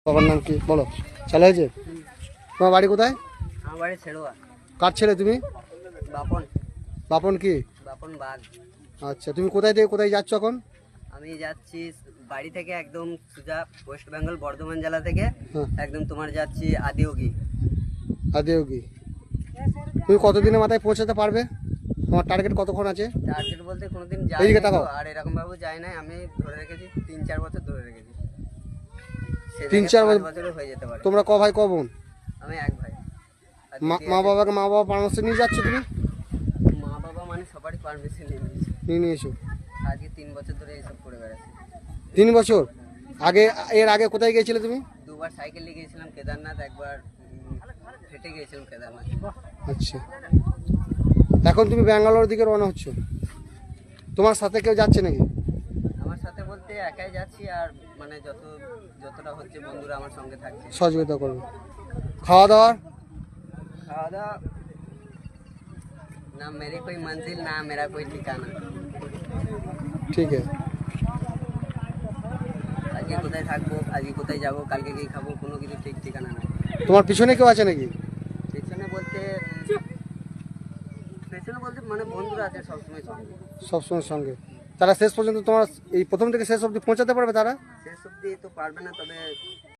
বাবার নাম কি বলো? চালু হয়েছে? তোমার বাড়ি কোথায়? আমার বাড়ি ছেড়ুয়া। কার ছেলে তুমি? বাপন। বাপন কি? বাপন বাঘ। আচ্ছা, তুমি কোথায় থেকে কোথায় যাচ্ছ এখন? আমি যাচ্ছি বাড়ি থেকে একদম সোজা ওয়েস্ট বেঙ্গল বর্ধমান জেলা থেকে হ্যাঁ। একদম তোমার যাচ্ছি আদিয়োগী। আদিয়োগী। তুমি কতদিনের মাথায় পৌঁছাতে পারবে? তোমার টার্গেট কতক্ষণ আছে? টার্গেট বলতে কোনোদিন যাই এইদিকে নাই তাকাও। তো, আর এরকম ভাবে যাই নাই। আমি ধরে রেখেছি 3-4 বছর ধরে রেখেছি। সে 3-4 জায়গায় 5 বছর? বছরও হয়ে যেতে পারে। তোমরা ক ভাই ক বোন? আমি এক ভাই। আর মা দিদি মা আছে। বাবা পরামর্শ নিয়ে যাচ্ছ তুমি? মা বাবা মানে সবারই পারমিশন নিয়ে নিয়েছি। নিয়ে নিয়েছো? আজকে 3 বছর ধরে এইসব করে বেড়াচ্ছি। 3 বছর আগে? এর আগে কোথায় গিয়েছিলে তুমি? দুবার সাইকেল নিয়ে গিয়েছিলাম কেদারনাথ, একবার হেঁটে গিয়েছিলাম কেদারনাথ। আচ্ছা, এখন তুমি ব্যাঙ্গালোর দিকে রওনা হচ্ছ। তোমার সাথে কেউ যাচ্ছে নাকি? আমার সাথে বলতে একাই যাচ্ছি, আর মানে যতটা হচ্ছে বন্ধুরা আমার সঙ্গে থাকছে। সহযোগিতা করবে। খাওয়া দাওয়ার? খাওয়া দাওয়া না মেরি কোই মঞ্জিল না মেরা কোই ঠিকানা। ঠিক আছে। আজকে কোথায় থাকবো, আজকে কোথায় যাবো, কালকে কি খাবো, কোনো কিছু ঠিক ঠিকানা নাই। তোমার পিছনে কেউ আছে নাকি? পেছনে বলতে মানে বন্ধুরা আছে সবসময় সঙ্গে। সবসময় সঙ্গে। তারা শেষ পর্যন্ত তোমার এই প্রথম থেকে শেষ অবধি পৌঁছাতে পারবে তারা? শেষ অব্দি তো পারবে না, তবে